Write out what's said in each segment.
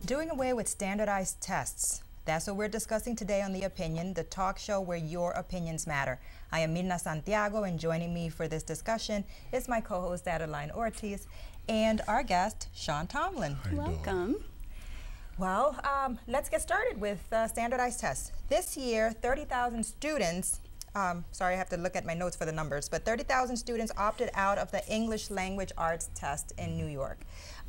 Doing away with standardized tests. That's what we're discussing today on The Opinion, the talk show where your opinions matter. I am Mirna Santiago, and joining me for this discussion is my co-host Adeline Ortiz and our guest, Shaun Tomblin. Welcome. Well, let's get started with standardized tests. This year, 30,000 students, sorry, I have to look at my notes for the numbers, but 30,000 students opted out of the English language arts test in New York.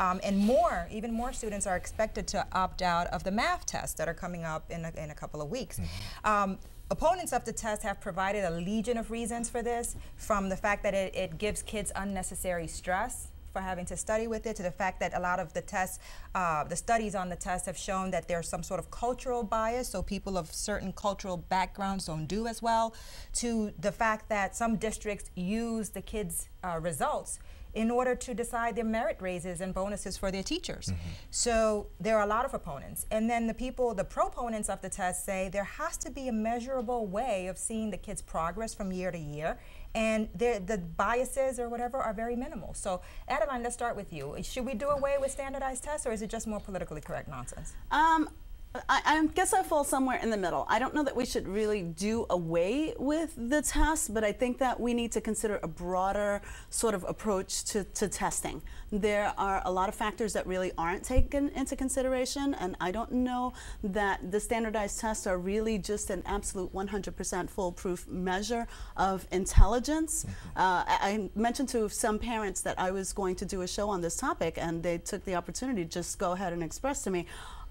And even more students are expected to opt out of the math tests that are coming up in a couple of weeks. Opponents of the test have provided a legion of reasons for this, from the fact that it gives kids unnecessary stress for having to study with it, to the fact that a lot of the tests, the studies on the test have shown that there's some sort of cultural bias, so people of certain cultural backgrounds don't do as well, to the fact that some districts use the kids' results in order to decide their merit raises and bonuses for their teachers. So there are a lot of opponents. And then the proponents of the test say there has to be a measurable way of seeing the kids' progress from year to year, and the biases or whatever are very minimal. So Adeline, let's start with you. Should we do away with standardized tests, or is it just more politically correct nonsense? I guess I fall somewhere in the middle. I don't know that we should really do away with the test, but I think that we need to consider a broader sort of approach to testing. There are a lot of factors that really aren't taken into consideration, and I don't know that the standardized tests are really just an absolute 100% foolproof measure of intelligence. I mentioned to some parents that I was going to do a show on this topic, and they took the opportunity to just go ahead and express to me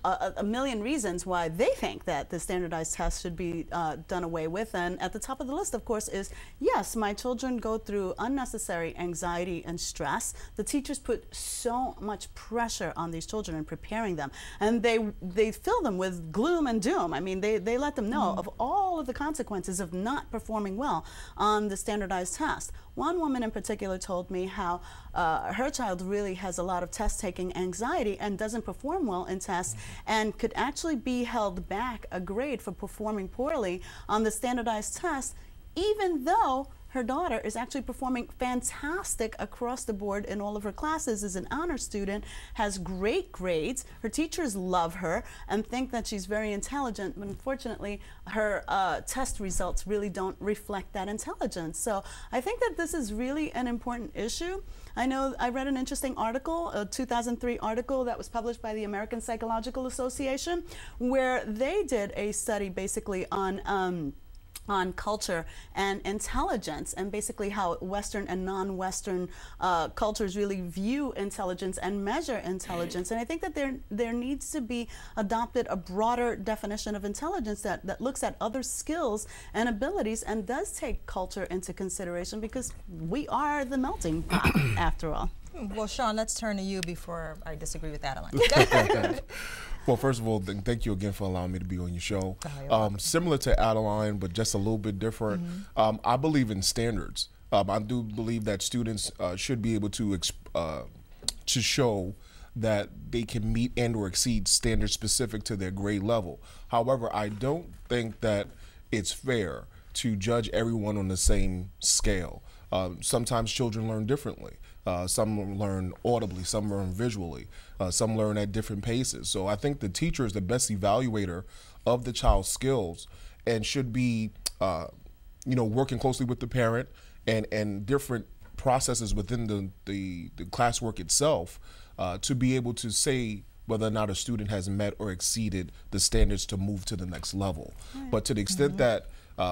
a million reasons why they think that the standardized test should be done away with. And at the top of the list, of course, is, yes, my children go through unnecessary anxiety and stress. The teachers put so much pressure on these children in preparing them, and they fill them with gloom and doom. I mean, they let them know of all of the consequences of not performing well on the standardized test. One woman in particular told me how her child really has a lot of test-taking anxiety and doesn't perform well in tests, and could actually be held back a grade for performing poorly on the standardized test, even though her daughter is actually performing fantastic across the board in all of her classes, is an honor student, has great grades, her teachers love her and think that she's very intelligent, but unfortunately her test results really don't reflect that intelligence. So I think that this is really an important issue. I know I read an interesting article, a 2003 article that was published by the American Psychological Association, where they did a study basically on culture and intelligence, and basically how Western and non-Western cultures really view intelligence and measure intelligence. And I think that there needs to be adopted a broader definition of intelligence that looks at other skills and abilities and does take culture into consideration, because we are the melting pot after all. Well, Shaun, let's turn to you before I disagree with Adeline. Well, first of all, thank you again for allowing me to be on your show. Similar to Adeline, but just a little bit different. I believe in standards. I do believe that students should be able to show that they can meet and or exceed standards specific to their grade level. However, I don't think that it's fair to judge everyone on the same scale. Sometimes children learn differently. Some learn audibly, some learn visually, some learn at different paces. So I think the teacher is the best evaluator of the child's skills and should be, working closely with the parent and different processes within the classwork itself to be able to say whether or not a student has met or exceeded the standards to move to the next level. But to the extent that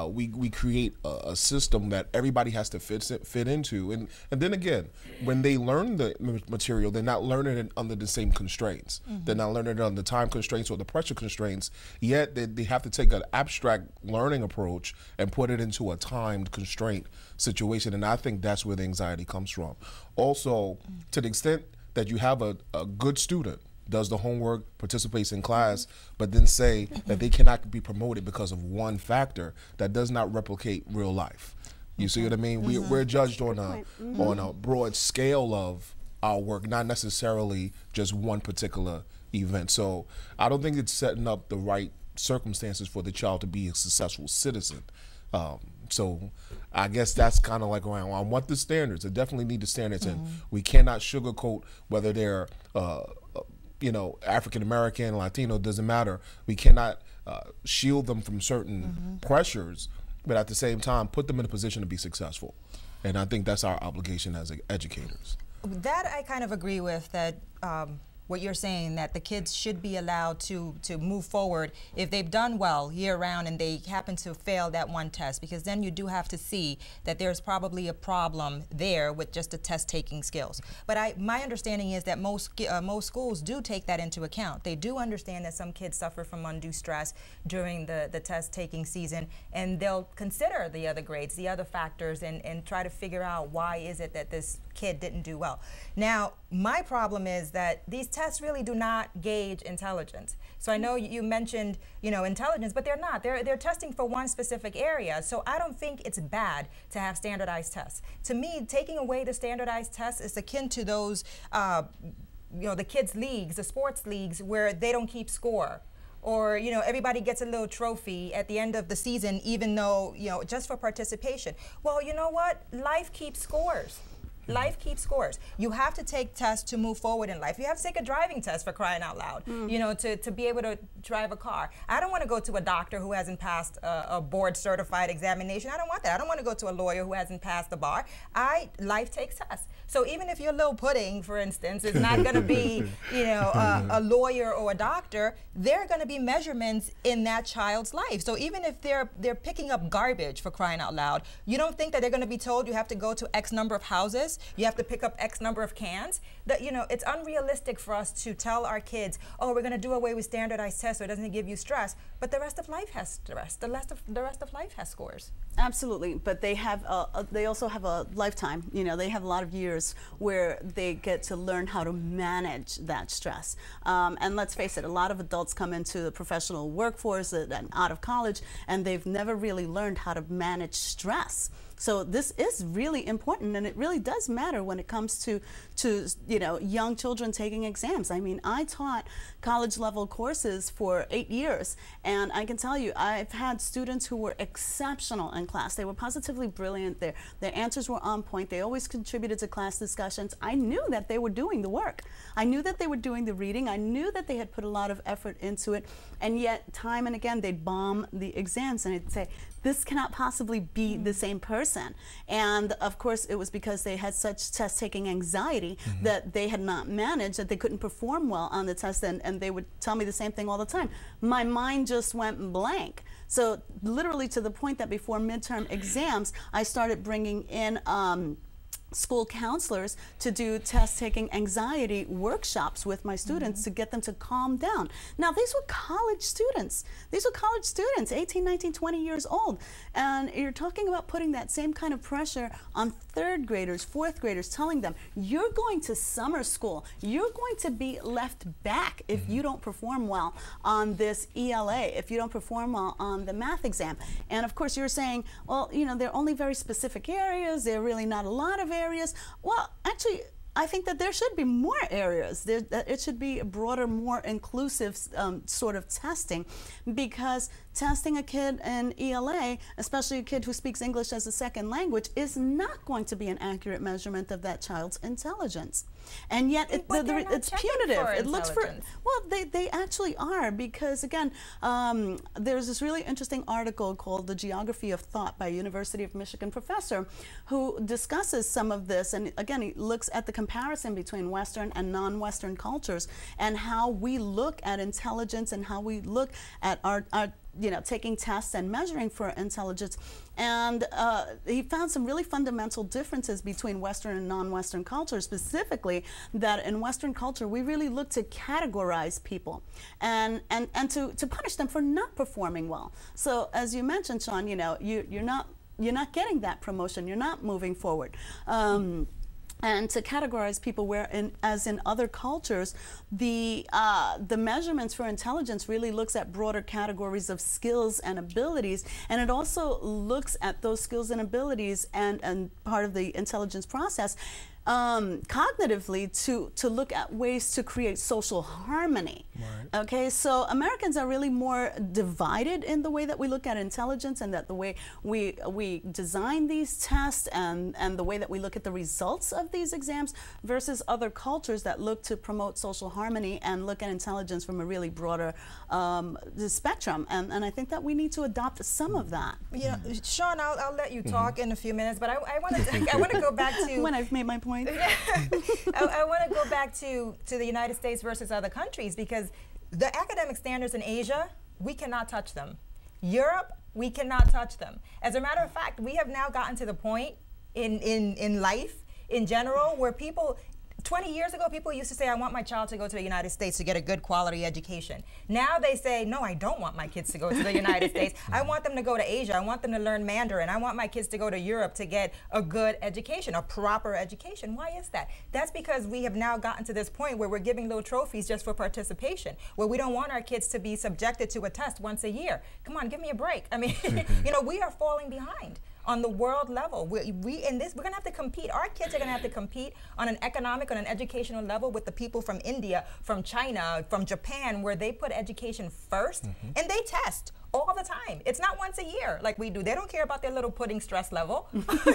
we create a system that everybody has to fit into, and then again, when they learn the material, they're not learning it under the same constraints. They're not learning it under time constraints or the pressure constraints, yet they have to take an abstract learning approach and put it into a timed constraint situation, and I think that's where the anxiety comes from. Also, to the extent that you have a good student, does the homework, participates in class, but then say that they cannot be promoted because of one factor, that does not replicate real life. You see what I mean? We're judged on a broad scale of our work, not necessarily just one particular event. So I don't think it's setting up the right circumstances for the child to be a successful citizen. So I guess that's kind of like around. I want the standards. I definitely need the standards, and we cannot sugarcoat whether they're you know, African American, Latino, doesn't matter. We cannot shield them from certain pressures, but at the same time, put them in a position to be successful. And I think that's our obligation as educators. That I kind of agree with, that what you're saying, that the kids should be allowed to move forward if they've done well year round and they happen to fail that one test, because then you do have to see that there's probably a problem there with just the test taking skills. But my understanding is that most schools do take that into account. They do understand that some kids suffer from undue stress during the test taking season, and they'll consider the other grades, the other factors, and try to figure out why is it that this kid didn't do well. Now, my problem is that these tests really do not gauge intelligence. So I know you mentioned, you know, intelligence, but they're not. They're testing for one specific area. So I don't think it's bad to have standardized tests. To me, taking away the standardized tests is akin to those, you know, the kids' leagues, the sports leagues, where they don't keep score. Or, you know, everybody gets a little trophy at the end of the season, even though, you know, just for participation. Well, you know what? Life keeps scores. Life keeps scores. You have to take tests to move forward in life. You have to take a driving test, for crying out loud, you know, to be able to drive a car. I don't want to go to a doctor who hasn't passed a board certified examination. I don't want that. I don't want to go to a lawyer who hasn't passed the bar. Life takes tests. So even if your little pudding, for instance, is not going to be, you know, a lawyer or a doctor, there are going to be measurements in that child's life. So even if they're picking up garbage, for crying out loud, you don't think that they're going to be told you have to go to X number of houses, you have to pick up X number of cans? That, you know, it's unrealistic for us to tell our kids, oh, we're going to do away with standardized tests so it doesn't give you stress, but the rest of life has stress. The rest of life has scores. Absolutely, but they have they also have a lifetime. You know, they have a lot of years where they get to learn how to manage that stress. And let's face it, a lot of adults come into the professional workforce and out of college, and they've never really learned how to manage stress. So this is really important, and it really does matter when it comes to you know, young children taking exams. I mean, I taught college level courses for 8 years, and I can tell you, I've had students who were exceptional in class. They were positively brilliant. Their answers were on point. They always contributed to class discussions. I knew that they were doing the work. I knew that they were doing the reading. I knew that they had put a lot of effort into it, and yet time and again they'd bomb the exams, and I'd say, this cannot possibly be the same person. And of course, it was because they had such test-taking anxiety that they had not managed, that they couldn't perform well on the test, and they would tell me the same thing all the time. My mind just went blank. So literally to the point that before midterm exams, I started bringing in school counselors to do test-taking anxiety workshops with my students to get them to calm down. Now, these were college students. These were college students, 18, 19, 20 years old. And you're talking about putting that same kind of pressure on third graders, fourth graders, telling them, you're going to summer school. You're going to be left back if you don't perform well on this ELA, if you don't perform well on the math exam. And of course, you're saying, well, you know, they're only very specific areas. There are really not a lot of areas. Well, actually, I think that there should be more areas. It should be a broader, more inclusive sort of testing, because testing a kid in ELA, especially a kid who speaks English as a second language, is not going to be an accurate measurement of that child's intelligence. And yet it's punitive. It looks for, well, they actually are, because again, there's this really interesting article called The Geography of Thought by a University of Michigan professor who discusses some of this, and again, he looks at the comparison between Western and non-Western cultures and how we look at intelligence and how we look at our you know, taking tests and measuring for intelligence. And he found some really fundamental differences between Western and non-Western cultures, specifically that in Western culture, we really look to categorize people and to punish them for not performing well. So as you mentioned, Shaun, you know, you're not getting that promotion, you're not moving forward. And to categorize people, where as in other cultures, the measurements for intelligence really looks at broader categories of skills and abilities, and it also looks at those skills and abilities and part of the intelligence process cognitively to look at ways to create social harmony. Right. Okay, so Americans are really more divided in the way that we look at intelligence, and that the way we design these tests and the way that we look at the results of these exams versus other cultures that look to promote social harmony and look at intelligence from a really broader spectrum. And I think that we need to adopt some of that. You know, Shaun, I'll let you talk in a few minutes, but I want to go back to when I've made my point. I want to go back to the United States versus other countries, because the academic standards in Asia, we cannot touch them. Europe, we cannot touch them. As a matter of fact, we have now gotten to the point in life in general where people, 20 years ago, people used to say, I want my child to go to the United States to get a good quality education. Now they say, no, I don't want my kids to go to the United States. I want them to go to Asia. I want them to learn Mandarin. I want my kids to go to Europe to get a good education, a proper education. Why is that? That's because we have now gotten to this point where we're giving little trophies just for participation, where we don't want our kids to be subjected to a test once a year. Come on, give me a break. I mean, you know, we are falling behind on the world level. We're gonna have to compete. Our kids are gonna have to compete on an economic, on an educational level with the people from India, from China, from Japan, where they put education first, and they test all the time. It's not once a year like we do. They don't care about their little pudding stress level.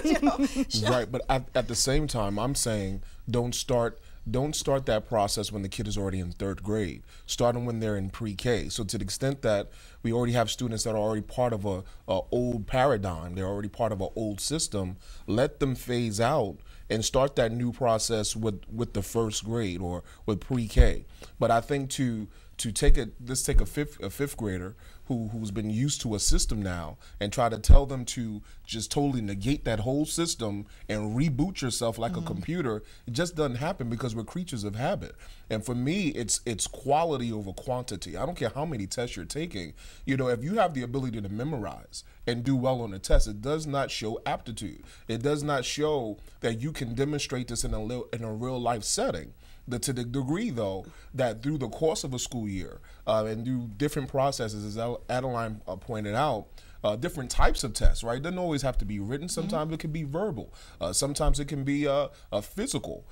You know? Right, but at the same time, I'm saying don't start that process when the kid is already in 3rd grade. Start them when they're in pre-K. So to the extent that we already have students that are already part of a old paradigm, they're already part of an old system, let them phase out and start that new process with the 1st grade or with pre-K. But I think to take a fifth grader who's been used to a system now and try to tell them to just totally negate that whole system and reboot yourself like a computer, it just doesn't happen, because we're creatures of habit. And for me, it's quality over quantity. I don't care how many tests you're taking. You know, if you have the ability to memorize and do well on a test, it does not show aptitude. It does not show that you can demonstrate this in a real life setting. To the degree, though, that through the course of a school year and through different processes, as Adeline pointed out, different types of tests, right? It doesn't always have to be written. Sometimes it can be verbal. Sometimes it can be physical.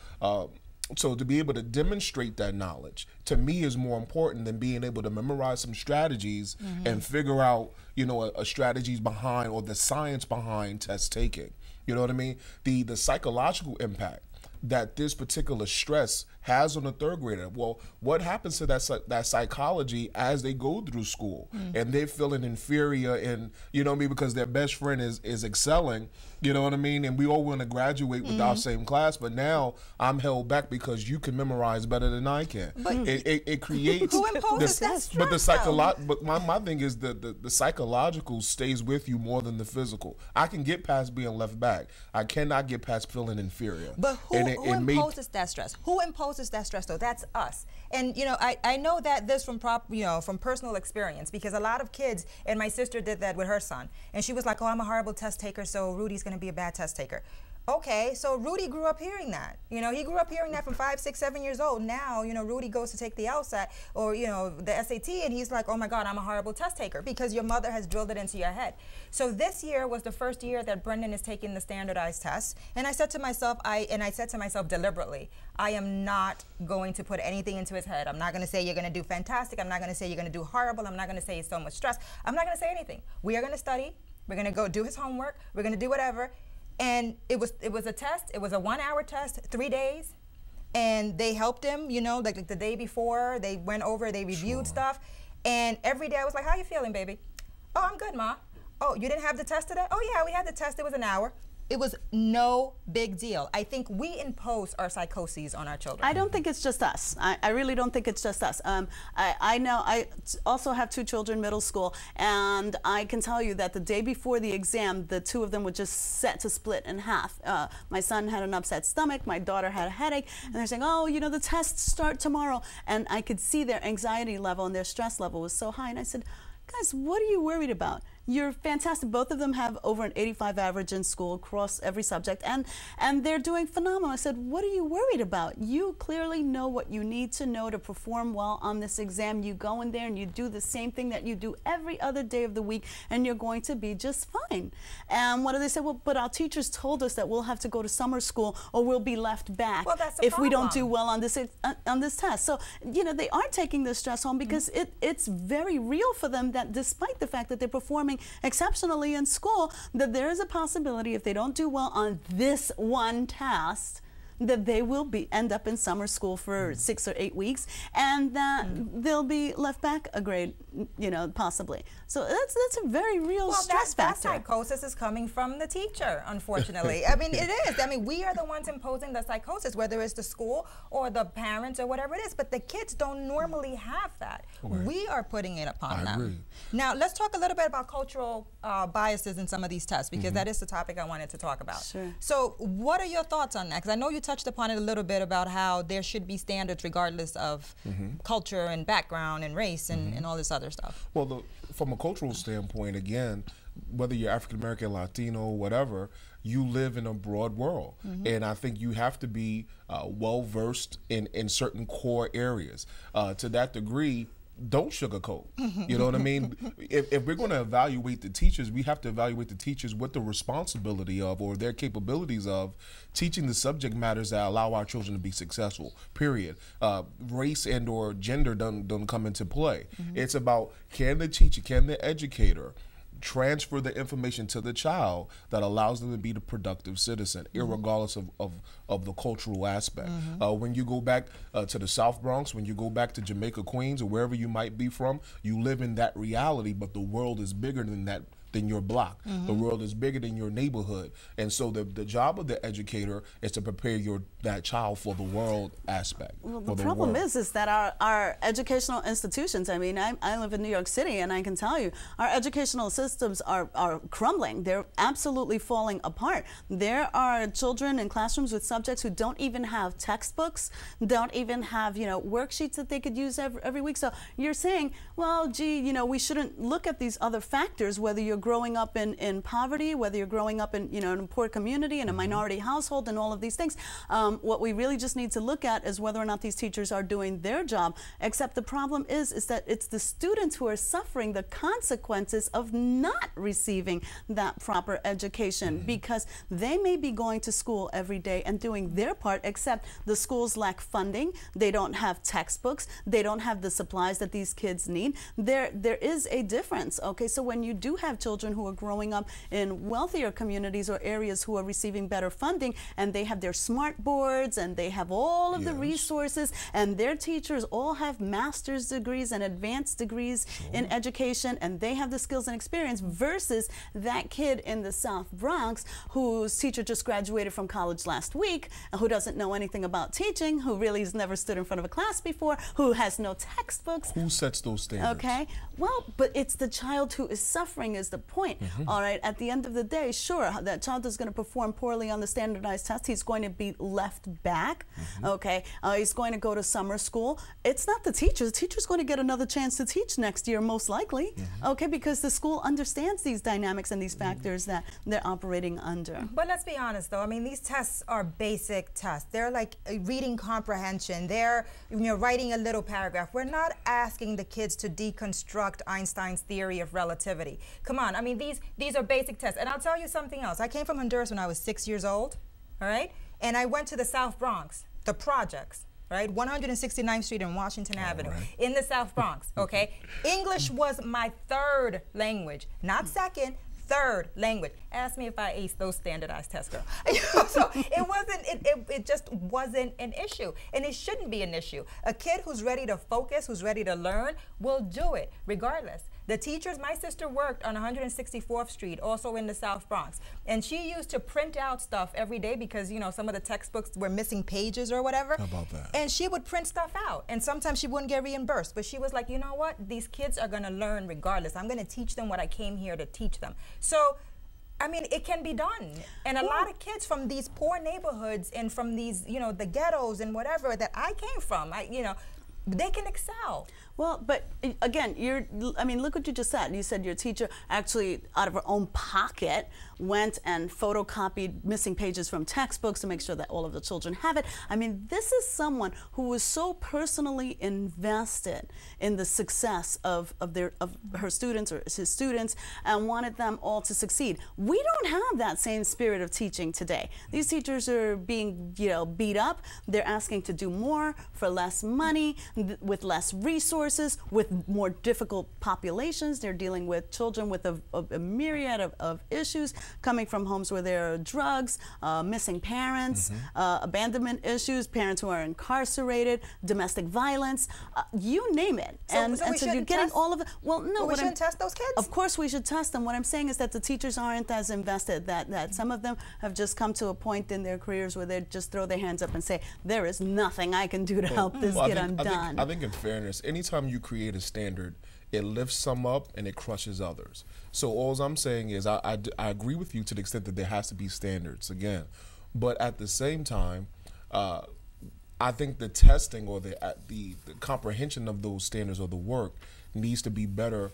So to be able to demonstrate that knowledge, to me, is more important than being able to memorize some strategies and figure out, you know, a strategies behind or the science behind test taking. You know what I mean? The psychological impact that this particular stress has on a 3rd grader. Well, what happens to that psychology as they go through school and they're feeling inferior, and you know what I mean, because their best friend is excelling, you know what I mean, and we all want to graduate with our same class, but now I'm held back because you can memorize better than I can. But it creates who imposes that stress? But my thing is the psychological stays with you more than the physical. I can get past being left back. I cannot get past feeling inferior. But who imposes that stress? Who imposes that stress, though? That's us. And you know, I know that this from personal experience, because a lot of kids, and my sister did that with her son, and she was like, oh, I'm a horrible test taker, so Rudy's going to be a bad test taker. Okay, so Rudy grew up hearing that. You know, he grew up hearing that from 5, 6, 7 years old. Now, you know, Rudy goes to take the LSAT or, you know, the SAT, and he's like, oh my God, I'm a horrible test taker, because your mother has drilled it into your head. So this year was the first year that Brendan is taking the standardized tests. And I said to myself, deliberately, I am not going to put anything into his head. I'm not going to say you're going to do fantastic. I'm not going to say you're going to do horrible. I'm not going to say it's so much stress. I'm not going to say anything. We are going to study. We're going to go do his homework. We're going to do whatever. And it was a test. It was a 1-hour test, 3 days, and they helped him. You know, like the day before, they went over, they reviewed stuff, and every day I was like, "How you feeling, baby?" "Oh, I'm good, Ma." "Oh, you didn't have the test today?" "Oh yeah, we had the test. It was an hour." It was no big deal. I think we impose our psychoses on our children. I don't think it's just us. I really don't think it's just us. I know I also have 2 children, middle school, and I can tell you that the day before the exam, the 2 of them were just set to split in half. My son had an upset stomach, my daughter had a headache, and they're saying, oh, you know, the tests start tomorrow. And I could see their anxiety level and their stress level was so high. And I said, guys, what are you worried about? you're fantastic. Both of them have over an 85 average in school across every subject, and they're doing phenomenal. I said, what are you worried about? You clearly know what you need to know to perform well on this exam. You go in there and you do the same thing that you do every other day of the week, and you're going to be just fine. And what do they say? Well, but our teachers told us that we'll have to go to summer school or we'll be left back if we don't do well on this test. So, you know, they are taking the stress home because it's very real for them that despite the fact that they're performing exceptionally in school, that there is a possibility if they don't do well on this one test, that they will end up in summer school for 6 or 8 weeks, and that they'll be left back a grade, you know, possibly. So that's a very real stress factor. That psychosis is coming from the teacher, unfortunately. I mean, it is. I mean, we are the ones imposing the psychosis, whether it's the school or the parents or whatever it is, but the kids don't normally have that. Right. We are putting it upon them. Agree. Now, let's talk a little bit about cultural biases in some of these tests, because that is the topic I wanted to talk about. Sure. So what are your thoughts on that? Because I know you touched upon it a little bit about how there should be standards regardless of culture and background and race and all this other stuff. Well, from a cultural standpoint, again, whether you're African American, Latino, whatever, you live in a broad world. And I think you have to be well versed in certain core areas. To that degree, don't sugarcoat. You know what I mean? If we're going to evaluate the teachers, we have to evaluate the teachers with the responsibility of, or their capabilities of, teaching the subject matters that allow our children to be successful, period. Race and or gender don't come into play. It's about, can the teacher, can the educator transfer the information to the child that allows them to be the productive citizen, irregardless of the cultural aspect. When you go back to the South Bronx, when you go back to Jamaica, Queens, or wherever you might be from, you live in that reality, but the world is bigger than that, than your block. The world is bigger than your neighborhood. And so the job of the educator is to prepare that child for the world aspect. Well, the problem is that our educational institutions, I mean, I live in New York City, and I can tell you, our educational systems are crumbling. They're absolutely falling apart. There are children in classrooms with subjects who don't even have textbooks, don't even have, you know, worksheets that they could use every week. So you're saying, well, gee, you know, we shouldn't look at these other factors, whether you're growing up in poverty, whether you're growing up in, you know, in a poor community, in a minority household, and all of these things. What we really just need to look at is whether or not these teachers are doing their job. Except the problem is that it's the students who are suffering the consequences of not receiving that proper education, because they may be going to school every day and doing their part, except the schools lack funding, they don't have textbooks, they don't have the supplies that these kids need. There is a difference, okay? So when you do have children who are growing up in wealthier communities or areas who are receiving better funding, and they have their smart boards and they have all of the resources, and their teachers all have master's degrees and advanced degrees in education, and they have the skills and experience, versus that kid in the South Bronx whose teacher just graduated from college last week, who doesn't know anything about teaching, who really has never stood in front of a class before, who has no textbooks. Who sets those standards? Okay, well, but it's the child who is suffering is the point. All right, at the end of the day, sure, that child is going to perform poorly on the standardized test. He's going to be left back. Okay, he's going to go to summer school. It's not the teacher. The teacher's going to get another chance to teach next year, most likely. Okay, because the school understands these dynamics and these factors that they're operating under. But let's be honest, though. I mean, these tests are basic tests. They're like reading comprehension. They're, you know, writing a little paragraph. We're not asking the kids to deconstruct Einstein's theory of relativity. Come on. I mean, these are basic tests. And I'll tell you something else. I came from Honduras when I was 6 years old, all right? And I went to the South Bronx, the projects, right? 169th Street and Washington Avenue in the South Bronx, okay? English was my third language, not second, third language. Ask me if I aced those standardized tests, girl. So it just wasn't an issue, and it shouldn't be an issue. A kid who's ready to focus, who's ready to learn, will do it regardless. The teachers, my sister worked on 164th Street, also in the South Bronx, and she used to print out stuff every day because, you know, some of the textbooks were missing pages or whatever. How about that? And she would print stuff out, and sometimes she wouldn't get reimbursed, but she was like, you know what? These kids are going to learn regardless. I'm going to teach them what I came here to teach them. So, I mean, it can be done. And a lot of kids from these poor neighborhoods and from these, you know, the ghettos and whatever that I came from, you know, they can excel. Well, but again, I mean, look what you just said. You said your teacher actually, out of her own pocket, went and photocopied missing pages from textbooks to make sure that all of the children have it. I mean, this is someone who was so personally invested in the success of her students or his students and wanted them all to succeed. We don't have that same spirit of teaching today. These teachers are being, beat up. They're asking to do more for less money, with less resources, with more difficult populations. They're dealing with children with a myriad of issues coming from homes where there are drugs, missing parents, abandonment issues, parents who are incarcerated, domestic violence, you name it. So You're getting all of it. Well, no, we shouldn't test those kids? Of course we should test them. What I'm saying is that the teachers aren't as invested, that some of them have just come to a point in their careers where they just throw their hands up and say, there is nothing I can do to help this kid, I'm done. I think in fairness, anytime you create a standard, it lifts some up and it crushes others. So all I'm saying is I agree with you to the extent that there has to be standards, again. But at the same time, I think the testing or the comprehension of those standards or the work needs to be better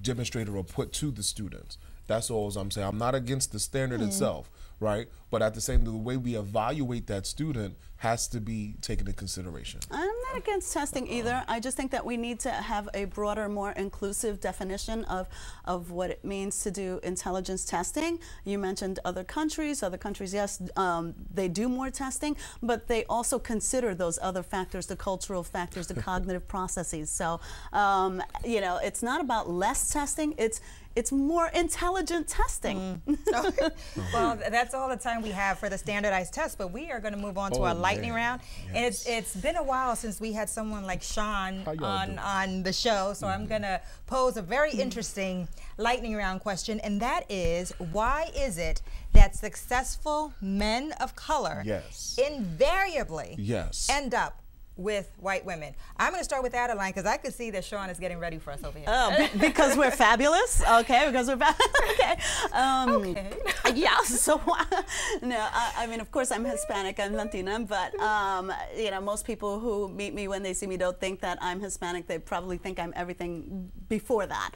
demonstrated or put to the students. That's all I'm saying. I'm not against the standard itself, right? But at the same time, the way we evaluate that student has to be taken into consideration. I'm not against testing either. I just think that we need to have a broader, more inclusive definition of what it means to do intelligence testing. You mentioned other countries. Other countries, yes, they do more testing, but they also consider those other factors, the cultural factors, the cognitive processes. So, it's not about less testing. It's more intelligent testing. Well, that's all the time we have for the standardized test, but we are going to move on to our lightning round. Yes. And it's been a while since we had someone like Shaun on the show, so I'm going to pose a very interesting lightning round question, and that is, why is it that successful men of color invariably end up with white women? I'm going to start with Adeline because I could see that Shaun is getting ready for us over here. Oh, because we're fabulous? Okay, because we're okay. Okay. Yeah, so, no, I mean, of course, I'm Hispanic, I'm Latina, but, most people who meet me when they see me don't think that I'm Hispanic. They probably think I'm everything before that.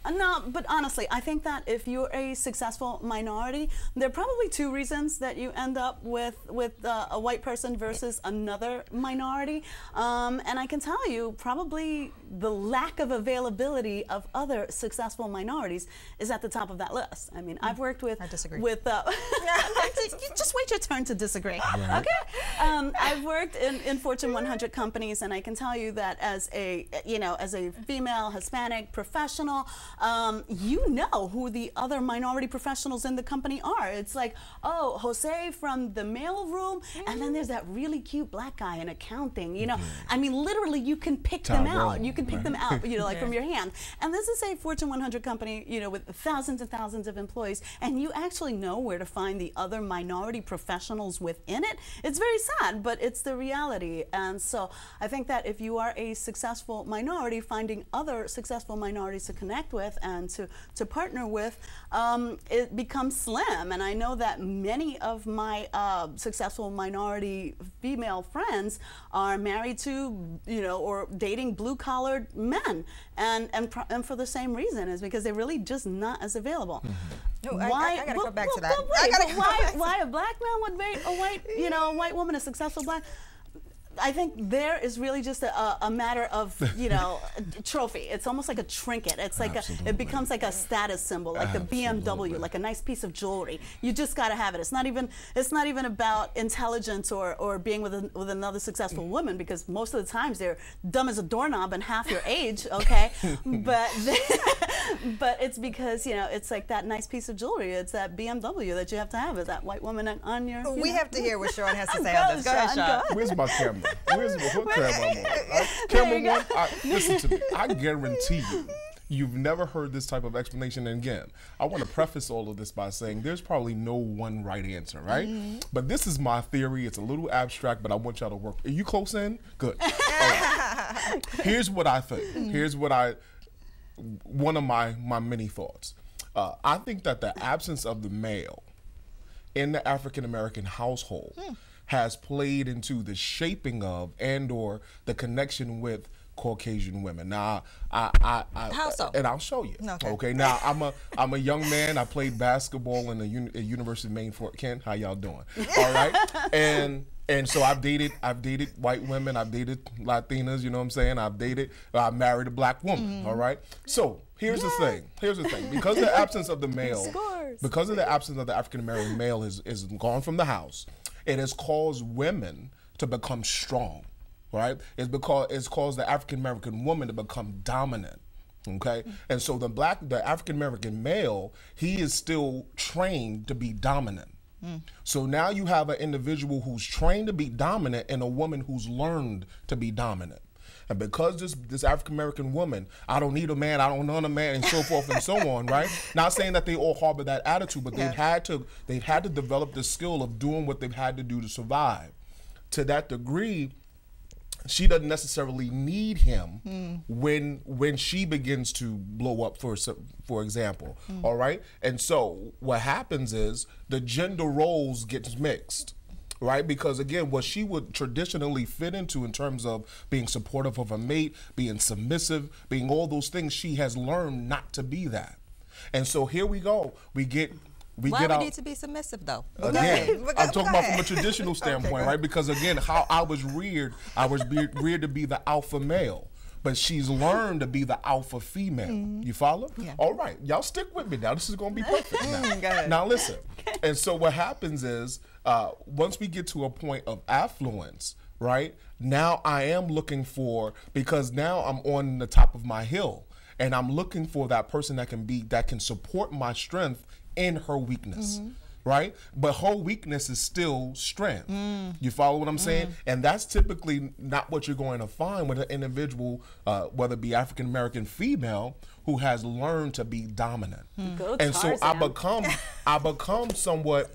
No, but honestly, I think that if you're a successful minority, there are probably two reasons that you end up with a white person versus another minority. And I can tell you, probably the lack of availability of other successful minorities is at the top of that list. I mean, I've worked with... I disagree. Just wait your turn to disagree. Right. Okay? I've worked in Fortune 100 companies, and I can tell you that as a female Hispanic professional, you know who the other minority professionals in the company are. It's like, oh, Jose from the mail room, and then there's that really cute black guy in accounting. I mean, literally, you can pick them out. You can pick them out, from your hand. And this is a Fortune 100 company, with thousands and thousands of employees, and you actually know where to find the other minority professionals within it. It's very sad, but it's the reality. And so I think that if you are a successful minority, finding other successful minorities to connect with and to partner with, it becomes slim. And I know that many of my successful minority female friends are married to, or dating blue-collar men, and for the same reason, is because they're really just not as available. No, I gotta go back to that. Why a black man would date a white, a white woman, a successful black? I think there is really just a matter of, trophy. It's almost like a trinket. It's like it becomes like a status symbol, like the BMW, like a nice piece of jewelry. You just got to have it. It's not even about intelligence or being with another successful woman, because most of the times they're dumb as a doorknob and half your age. Okay, but it's because it's like that nice piece of jewelry. It's that BMW that you have to have. Is that white woman on your? We have to hear what Shaun has to say on this. Go ahead, Shaun. Where's my camera? What camera I'm on? Camera one? Listen to me. I guarantee you've never heard this type of explanation. And again, I want to preface all of this by saying there's probably no one right answer, right? But this is my theory. It's a little abstract, but I want y'all to work. Are you close in? Good. All right. Here's what I think. Here's what one of my many thoughts. I think that the absence of the male in the African-American household has played into the shaping of and or the connection with Caucasian women. Now, How so? And I'll show you. Okay. Now, I'm a young man. I played basketball in the University of Maine, Fort Kent. How y'all doing? All right. And so I've dated white women. I've dated Latinas. You know what I'm saying? I married a black woman. All right. So here's the thing. Because of the absence of the male, because of the absence of the African American male is gone from the house, it has caused women to become strong. Right? It's caused the African American woman to become dominant. Okay? And so the African American male, he is still trained to be dominant. So now you have an individual who's trained to be dominant and a woman who's learned to be dominant. And because this African American woman, I don't need a man, I don't want a man, and so forth and so on, right? Not saying that they all harbor that attitude, but they've had to develop the skill of doing what they've had to do to survive. To that degree, she doesn't necessarily need him when she begins to blow up, for example. All right? And so what happens is the gender roles get mixed. Right? Because again, what she would traditionally fit into in terms of being supportive of a mate, being submissive, being all those things, she has learned not to be that. And so here we go. Why we need to be submissive, though? Again, I'm talking about from a traditional standpoint, right? Because again, how I was reared to be the alpha male, but she's learned to be the alpha female. You follow? Yeah. All right, y'all stick with me now. This is going to be perfect now. Now listen. And so what happens is, once we get to a point of affluence, right? Now I am looking for, because now I'm on the top of my hill, and I'm looking for that person that can support my strength in her weakness, right? But her weakness is still strength. You follow what I'm saying? And that's typically not what you're going to find with an individual, whether it be African American female, who has learned to be dominant. And so I become somewhat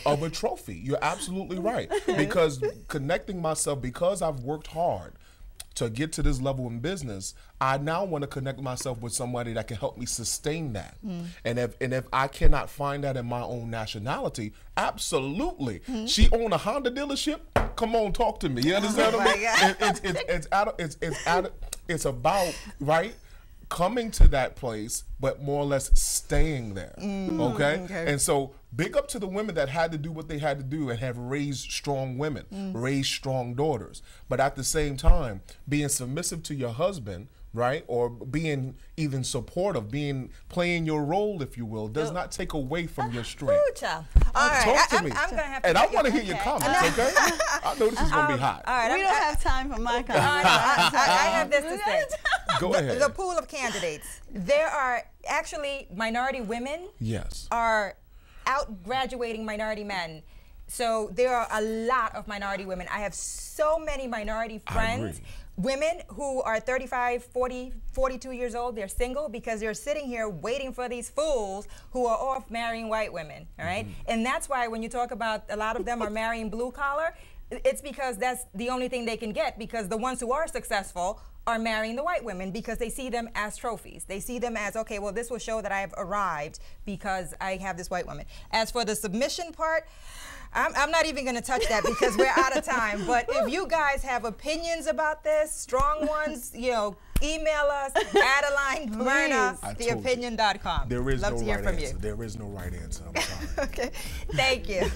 of a trophy. You're absolutely right. Because connecting myself, because I've worked hard to get to this level in business, I now want to connect myself with somebody that can help me sustain that. And if I cannot find that in my own nationality, absolutely. She owned a Honda dealership. Come on, talk to me. You understand what I mean? It's about, right, coming to that place, but more or less staying there. Okay? And so big up to the women that had to do what they had to do and have raised strong women, raised strong daughters. But at the same time, being submissive to your husband, right, or being even supportive, playing your role, if you will, does not take away from your strength. All right, Talk to me. I'm gonna have to. And I want to hear your comments, okay? I know this is gonna be hot. All right, we don't have time for my comments. I have this to say. Go ahead. The pool of candidates. There are actually minority women. Yes. Are out graduating minority men. So there are a lot of minority women. I have so many minority friends, women who are 35, 40, 42 years old. They're single because they're sitting here waiting for these fools who are off marrying white women, all right? And that's why when you talk about a lot of them are marrying blue collar, it's because that's the only thing they can get, because the ones who are successful are marrying the white women because they see them as trophies. They see them as, okay, well, this will show that I have arrived because I have this white woman. As for the submission part, I'm not even going to touch that because we're out of time. But if you guys have opinions about this, strong ones, you know, email us, Adeline, Mirna, theopinion.com. There is Love no to hear right from answer. you. There is no right answer. I'm sorry. Okay, thank you.